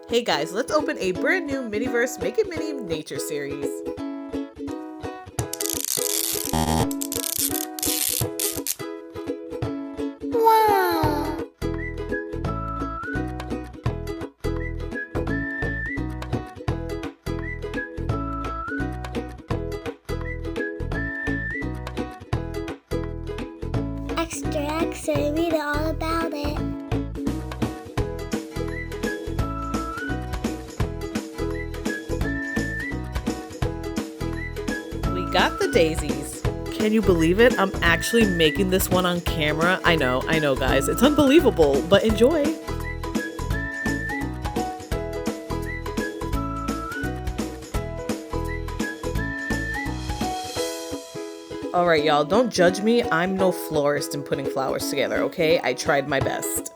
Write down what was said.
Hey guys, let's open a brand new Miniverse Make It Mini nature series. Wow! Extra, read all about it. We got the daisies. Can you believe it? I'm actually making this one on camera. I know guys, it's unbelievable, but enjoy. All right, y'all, don't judge me. I'm no florist in putting flowers together, okay? I tried my best.